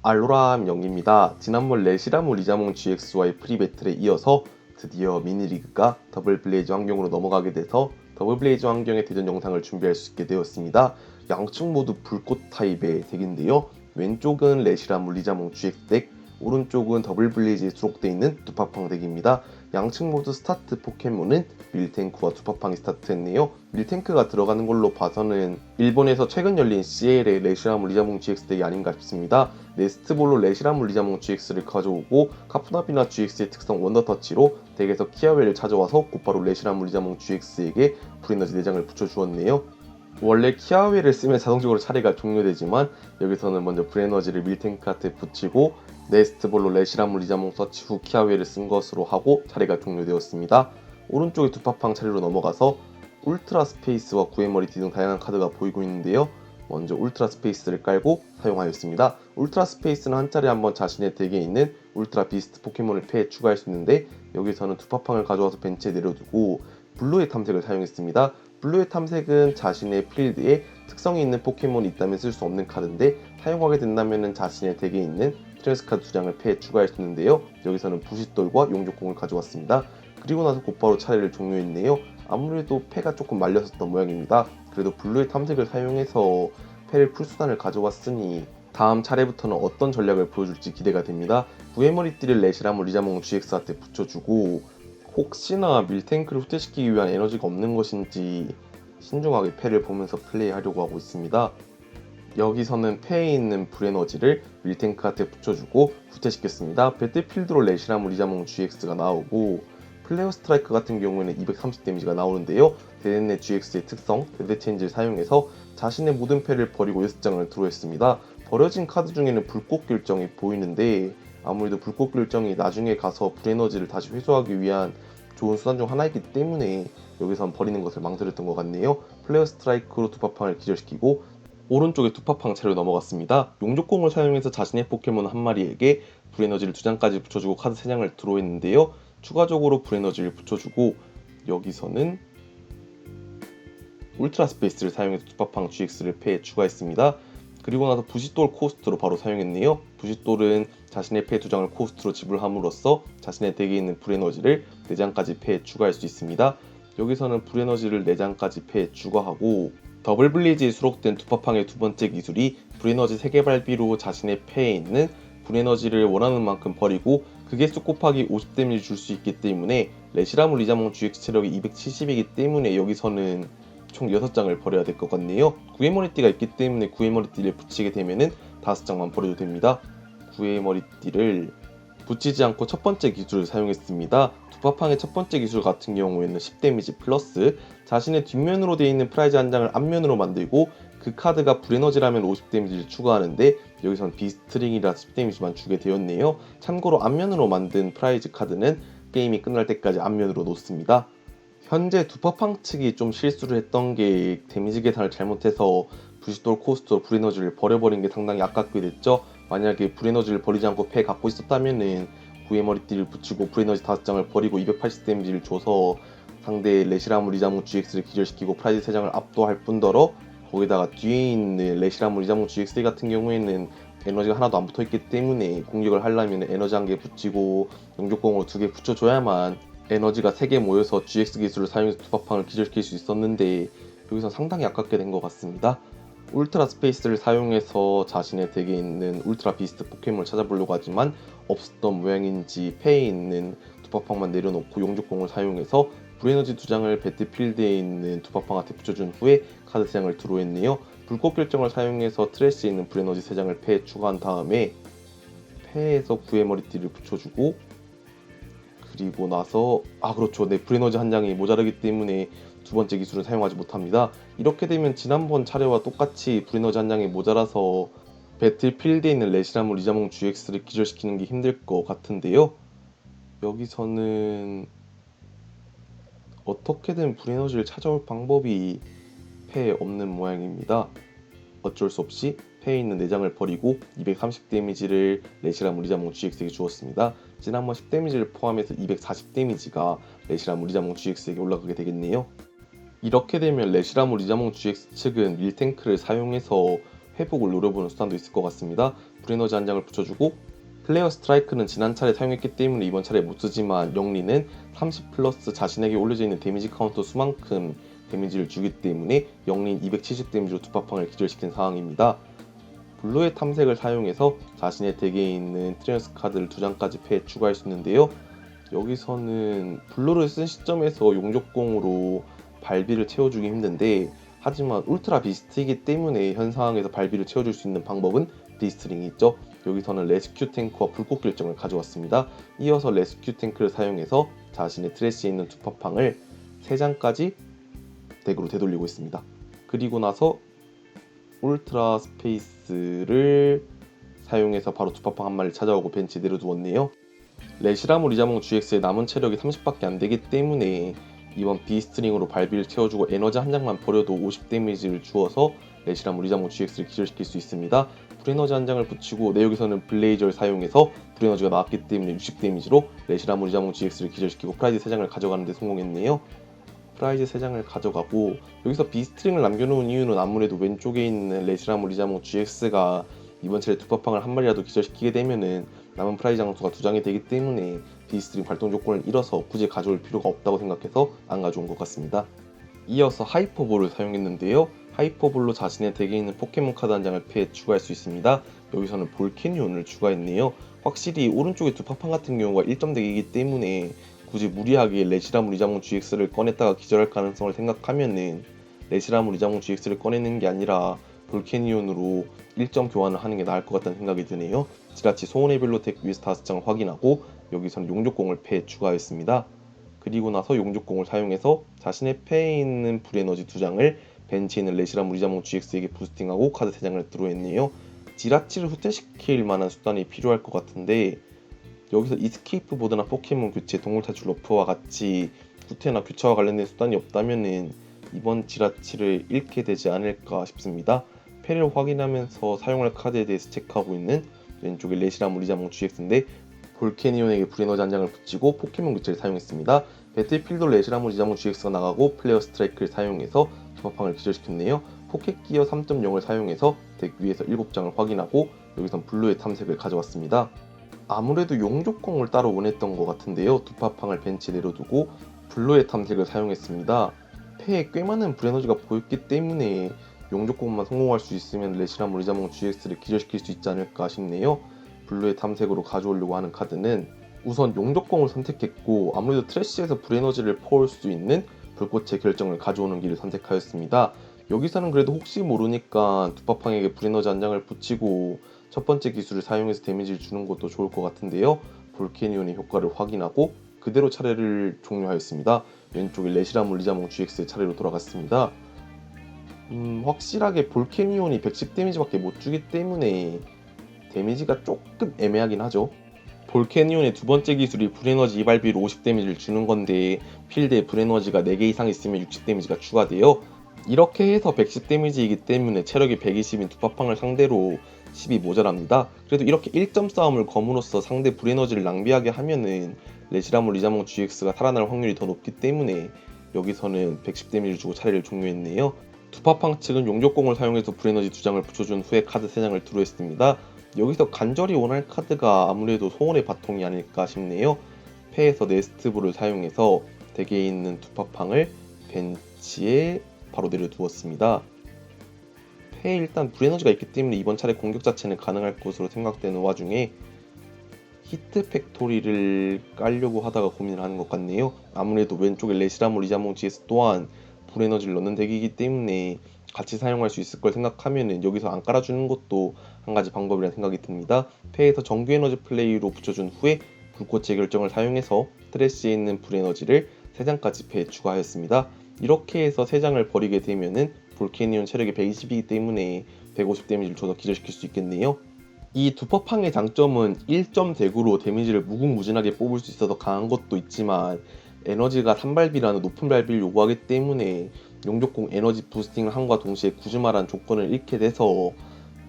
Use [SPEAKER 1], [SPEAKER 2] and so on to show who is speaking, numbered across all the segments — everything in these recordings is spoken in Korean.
[SPEAKER 1] 알로람 영입니다. 지난번 레시라무 리자몽 GX와의 프리배틀에 이어서 드디어 미니리그가 더블 블레이즈 환경으로 넘어가게 돼서 더블 블레이즈 환경의 대전 영상을 준비할 수 있게 되었습니다. 양측 모두 불꽃 타입의 덱인데요. 왼쪽은 레시라무 리자몽 GX 덱, 오른쪽은 더블 블레이즈에 수록되어 있는 두파팡 덱입니다. 양측 모두 스타트 포켓몬은 밀탱크와 두파팡이 스타트했네요. 밀탱크가 들어가는 걸로 봐서는 일본에서 최근 열린 CL의 레시라무 리자몽 GX 덱이 아닌가 싶습니다. 네스트볼로 레시라무 리자몽 GX를 가져오고 카푸나비나 GX의 특성 원더터치로 덱에서 키아웨를 찾아와서 곧바로 레시라무 리자몽 GX에게 불에너지 4장을 붙여주었네요. 원래 키아웨를 쓰면 자동적으로 차례가 종료되지만 여기서는 먼저 불에너지를 밀탱크한테 붙이고 네스트볼로 레시라무 리자몽 서치 후 키아웨를 쓴 것으로 하고 차례가 종료되었습니다. 오른쪽에 두파팡 차례로 넘어가서 울트라 스페이스와 구해머리띠 등 다양한 카드가 보이고 있는데요. 먼저 울트라 스페이스를 깔고 사용하였습니다. 울트라 스페이스는 한 차례 한번 자신의 덱에 있는 울트라 비스트 포켓몬을 패에 추가할 수 있는데 여기서는 두파팡을 가져와서 벤치에 내려두고 블루의 탐색을 사용했습니다. 블루의 탐색은 자신의 필드에 특성이 있는 포켓몬이 있다면 쓸 수 없는 카드인데 사용하게 된다면 자신의 덱에 있는 스트레스 카드 2장을 패에 추가할 수 있는데요. 여기서는 부싯돌과 용족공을 가져왔습니다. 그리고 나서 곧바로 차례를 종료했네요. 아무래도 패가 조금 말렸었던 모양입니다. 그래도 블루의 탐색을 사용해서 패를 풀수단을 가져왔으니 다음 차례부터는 어떤 전략을 보여줄지 기대가 됩니다. 구해머리띠를 레시라무 리자몽 GX한테 붙여주고 혹시나 밀탱크를 후퇴시키기 위한 에너지가 없는 것인지 신중하게 패를 보면서 플레이하려고 하고 있습니다. 여기서는 패에 있는 불에너지를 밀탱크한테 붙여주고 후퇴시켰습니다. 배틀필드로 레시라무 리자몽 GX가 나오고 플레어 스트라이크 같은 경우에는 230 데미지가 나오는데요. 데덴네 GX의 특성 데드 체인지를 사용해서 자신의 모든 패를 버리고 6장을 드로했습니다. 버려진 카드 중에는 불꽃 결정이 보이는데 아무래도 불꽃 결정이 나중에 가서 불에너지를 다시 회수하기 위한 좋은 수단 중 하나이기 때문에 여기선 버리는 것을 망설였던 것 같네요. 플레어 스트라이크로 두파팡을 기절시키고 오른쪽에 두파팡 차례로 넘어갔습니다. 용족공을 사용해서 자신의 포켓몬 한 마리에게 불에너지를 2장까지 붙여주고 카드 3장을 드로했는데요. 추가적으로 불에너지를 붙여주고 여기서는 울트라 스페이스를 사용해서 두파팡 GX를 패에 추가했습니다. 그리고 나서 부싯돌 코스트로 바로 사용했네요. 부싯돌은 자신의 패 2장을 코스트로 지불함으로써 자신의 덱에 있는 불에너지를 4장까지 패에 추가할 수 있습니다. 여기서는 불에너지를 4장까지 패에 추가하고 더블 블리즈에 수록된 두파팡의 두 번째 기술이 불에너지 3개 발비로 자신의 패에 있는 불에너지를 원하는 만큼 버리고 그게 수 곱하기 50 데미지 줄 수 있기 때문에 레시라무 리자몽 GX 체력이 270이기 때문에 여기서는 총 6장을 버려야 될 것 같네요. 구해머리띠가 있기 때문에 구해머리띠를 붙이게 되면은 5장만 버려도 됩니다. 구해머리띠를 붙이지 않고 첫 번째 기술을 사용했습니다. 두파팡의 첫 번째 기술 같은 경우에는 10 데미지 플러스 자신의 뒷면으로 되어 있는 프라이즈 한 장을 앞면으로 만들고 그 카드가 불에너지라면 50 데미지를 추가하는데 여기선 비스트링이라 10 데미지만 주게 되었네요. 참고로 앞면으로 만든 프라이즈 카드는 게임이 끝날 때까지 앞면으로 놓습니다. 현재 두파팡 측이 좀 실수를 했던 게 데미지 계산을 잘못해서 부싯돌 코스트로 불에너지를 버려버린 게 상당히 아깝게 됐죠. 만약에 불에너지를 버리지 않고 패 갖고 있었다면은 구해머리띠를 붙이고 불에너지 5장을 버리고 280 데미지를 줘서 상대 레시라무 리자몽 GX를 기절시키고 프라이즈 3장을 압도할 뿐더러 거기다가 뒤에 있는 레시라무 리자몽 GX 같은 경우에는 에너지가 하나도 안 붙어있기 때문에 공격을 하려면 에너지 1개 붙이고 용족공으로 2개 붙여줘야만 에너지가 3개 모여서 GX 기술을 사용해서 두파팡을 기절시킬 수 있었는데 여기서 상당히 아깝게 된 것 같습니다. 울트라 스페이스를 사용해서 자신의 덱에 있는 울트라 비스트 포켓몬을 찾아보려고 하지만 없었던 모양인지 패에 있는 두파팡만 내려놓고 용족공을 사용해서 불에너지 2장을 배틀필드에 있는 두파팡한테 붙여준 후에 카드 3장을 드로했네요. 불꽃 결정을 사용해서 트래시에 있는 불에너지 3장을 패에 추가한 다음에 패에서 구해머리띠를 붙여주고 그리고 나서 그렇죠. 네, 불에너지 한 장이 모자라기 때문에 두 번째 기술을 사용하지 못합니다. 이렇게 되면 지난번 차례와 똑같이 불에너지 한 장이 모자라서 배틀필드에 있는 레시라무 리자몽 GX를 기절시키는 게 힘들 것 같은데요. 여기서는 어떻게든 불에너지를 찾아올 방법이 패에 없는 모양입니다. 어쩔 수 없이 패에 있는 4장을 버리고 230 데미지를 레시라무 리자몽 GX에게 주었습니다. 지난번 10 데미지를 포함해서 240 데미지가 레시라무 리자몽 GX에게 올라가게 되겠네요. 이렇게 되면 레시라무 리자몽 GX 측은 밀탱크를 사용해서 회복을 노려보는 수단도 있을 것 같습니다. 불에너지 한 장을 붙여주고, 플레이어 스트라이크는 지난 차례 사용했기 때문에 이번 차례 못 쓰지만 영리는 30 플러스 자신에게 올려져 있는 데미지 카운터 수만큼 데미지를 주기 때문에 영린 270 데미지로 두파팡을 기절시킨 상황입니다. 블루의 탐색을 사용해서 자신의 덱에 있는 트리언스 카드를 2장까지 패에 추가할 수 있는데요. 여기서는 블루를 쓴 시점에서 용접공으로 발비를 채워주기 힘든데, 하지만 울트라 비스트이기 때문에 현 상황에서 발비를 채워줄 수 있는 방법은 비스트링이 있죠. 여기서는 레스큐 탱크와 불꽃 결정을 가져왔습니다. 이어서 레스큐 탱크를 사용해서 자신의 트래시에 있는 두파팡을 3장까지 덱으로 되돌리고 있습니다. 그리고 나서 울트라 스페이스를 사용해서 바로 두파팡 한 마리를 찾아오고 벤치에 내려두었네요. 레시라무 리자몽 GX의 남은 체력이 30밖에 안 되기 때문에 이번 비스트링으로 발비를 채워주고 에너지 한 장만 버려도 50 데미지를 주어서 레시라무 리자몽 GX를 기절시킬 수 있습니다. 불에너지 한 장을 붙이고, 여기서는 블레이저를 사용해서 불에너지가 나왔기 때문에 60 데미지로 레시라무 리자몽 GX를 기절시키고 프라이즈 3장을 가져가는 데 성공했네요. 프라이즈 3장을 가져가고, 여기서 비스트링을 남겨놓은 이유는 아무래도 왼쪽에 있는 레시라무 리자몽 GX가 이번 차례 두파팡을 한 마리라도 기절시키게 되면은 남은 프라이즈 장수가 2장이 되기 때문에 비스트링 발동 조건을 잃어서 굳이 가져올 필요가 없다고 생각해서 안 가져온 것 같습니다. 이어서 하이퍼볼을 사용했는데요. 하이퍼볼로 자신의 덱에 있는 포켓몬 카드 한 장을 패에 추가할 수 있습니다. 여기서는 볼캐니온을 추가했네요. 확실히 오른쪽에 두파팡 같은 경우가 1점 덱이기 때문에 굳이 무리하게 레시라무 리자몽 GX를 꺼냈다가 기절할 가능성을 생각하면은 레시라무 리자몽 GX를 꺼내는 게 아니라 볼캐니온으로 1점 교환을 하는 게 나을 것 같다는 생각이 드네요. 지라치 소원의 벨로 덱 위에서 5장을 확인하고, 여기서는 용족공을 패에 추가했습니다. 그리고 나서 용족공을 사용해서 자신의 패에 있는 불에너지 2장을 벤치에 있는 레시라무 리자몽 GX에게 부스팅하고 카드 3장을 드로했네요. 지라치를 후퇴시킬 만한 수단이 필요할 것 같은데, 여기서 이스케이프 보드나 포켓몬 교체, 동물 탈출 러프와 같이 후퇴나 교차와 관련된 수단이 없다면은 이번 지라치를 잃게 되지 않을까 싶습니다. 패를 확인하면서 사용할 카드에 대해서 체크하고 있는 왼쪽에 레시라무 리자몽 GX인데, 볼캐니온에게 불에너지 한 장을 붙이고 포켓몬 교체를 사용했습니다. 배틀필드 레시라무 리자몽 GX가 나가고 플레이어 스트라이크를 사용해서 두파팡을 기절시켰네요. 포켓 기어 3.0을 사용해서 덱 위에서 7장을 확인하고, 여기선 블루의 탐색을 가져왔습니다. 아무래도 용족공을 따로 원했던 것 같은데요. 두파팡을 벤치에 내려두고 블루의 탐색을 사용했습니다. 패에 꽤 많은 불에너지가 보였기 때문에 용족공만 성공할 수 있으면 레시라무 리자몽 GX를 기절시킬 수 있지 않을까 싶네요. 블루의 탐색으로 가져오려고 하는 카드는 우선 용족공을 선택했고, 아무래도 트래쉬에서 불에너지를 퍼올 수 있는 불꽃의 결정을 가져오는 길을 선택하였습니다. 여기서는 그래도 혹시 모르니까 두파팡에게 불에너지 한 장을 붙이고 첫 번째 기술을 사용해서 데미지를 주는 것도 좋을 것 같은데요. 볼캐니온의 효과를 확인하고 그대로 차례를 종료하였습니다. 왼쪽에 레시라무 리자몽 GX의 차례로 돌아갔습니다. 확실하게 볼캐니온이 110 데미지밖에 못 주기 때문에 데미지가 조금 애매하긴 하죠. 볼캐니온의 두 번째 기술이 불에너지 이발비로 50 데미지를 주는 건데, 필드에 불에너지가 4개 이상 있으면 60 데미지가 추가돼요. 이렇게 해서 110 데미지이기 때문에 체력이 120인 두파팡을 상대로 10이 모자랍니다. 그래도 이렇게 1점 싸움을 검으로써 상대 불에너지를 낭비하게 하면은 레시라무 리자몽 GX가 살아날 확률이 더 높기 때문에 여기서는 110 데미지를 주고 차례를 종료했네요. 두파팡 측은 용족공을 사용해서 불에너지 2장을 붙여준 후에 카드 3장을 드로했습니다. 여기서 간절히 원할 카드가 아무래도 소원의 바통이 아닐까 싶네요. 패에서 네스트볼을 사용해서 덱에 있는 두파팡을 벤치에 바로 내려두었습니다. 패에 일단 불에너지가 있기 때문에 이번 차례 공격 자체는 가능할 것으로 생각되는 와중에 히트 팩토리를 깔려고 하다가 고민을 하는 것 같네요. 아무래도 왼쪽에 레시라무 리자몽 GX 또한 불에너지를 넣는 덱이기 때문에 같이 사용할 수 있을 걸 생각하면 여기서 안 깔아주는 것도 한 가지 방법이라 생각이 듭니다. 패에서 정규 에너지 플레이로 붙여준 후에 불꽃의 결정을 사용해서 트래쉬에 있는 불에너지를 3장까지 패에 추가하였습니다. 이렇게 해서 3장을 버리게 되면은 볼캐니온 체력이 120이기 때문에 150 데미지를 줘서 기절시킬 수 있겠네요. 이 두퍼팡의 장점은 1점 덱으로 데미지를 무궁무진하게 뽑을 수 있어서 강한 것도 있지만, 에너지가 3발비라는 높은 발비를 요구하기 때문에 용족공 에너지 부스팅을 함과 동시에 구즈마란 조건을 잃게 돼서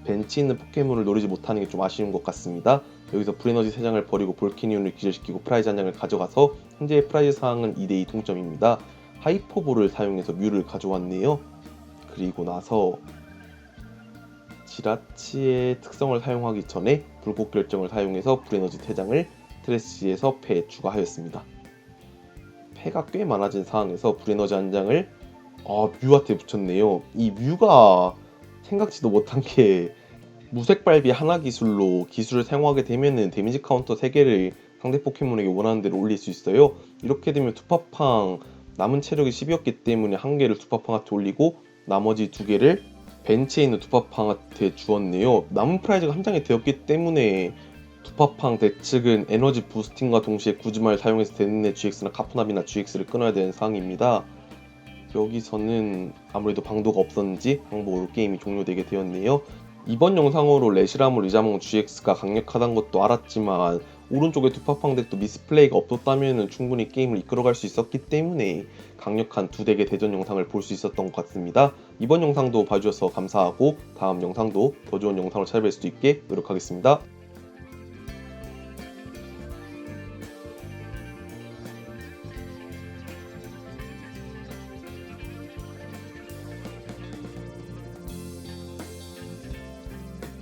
[SPEAKER 1] 벤치 있는 포켓몬을 노리지 못하는 게 좀 아쉬운 것 같습니다. 여기서 불에너지 3장을 버리고 볼캐니온을 기절시키고 프라이즈 한 장을 가져가서 현재의 프라이즈 상황은 2대2 동점입니다. 하이퍼볼을 사용해서 뮤를 가져왔네요. 그리고 나서 지라치의 특성을 사용하기 전에 불꽃 결정을 사용해서 불에너지 퇴장을 트래쉬에서 패에 추가하였습니다. 패가 꽤 많아진 상황에서 불에너지 한 장을 뮤한테 붙였네요. 이 뮤가 생각지도 못한 게 무색발비 하나 기술로 기술을 사용하게 되면은 데미지 카운터 3개를 상대 포켓몬에게 원하는 대로 올릴 수 있어요. 이렇게 되면 투파팡 남은 체력이 10이었기 때문에 한 개를 투파팡한테 올리고 나머지 2개를 벤치에 있는 투파팡한테 주었네요. 남은 프라이즈가 한 장이 되었기 때문에 투파팡 대측은 에너지 부스팅과 동시에 구즈마를 사용해서 데는네 GX나 카푸나비나 GX를 끊어야 되는 상황입니다. 여기서는 아무래도 방도가 없었는지 항복으로 게임이 종료되게 되었네요. 이번 영상으로 레시라무 리자몽 GX가 강력하다는 것도 알았지만 오른쪽에 투파팡 덱도 미스플레이가 없었다면 충분히 게임을 이끌어갈 수 있었기 때문에 강력한 두 덱의 대전 영상을 볼 수 있었던 것 같습니다. 이번 영상도 봐주셔서 감사하고 다음 영상도 더 좋은 영상으로 찾아뵐 수 있게 노력하겠습니다.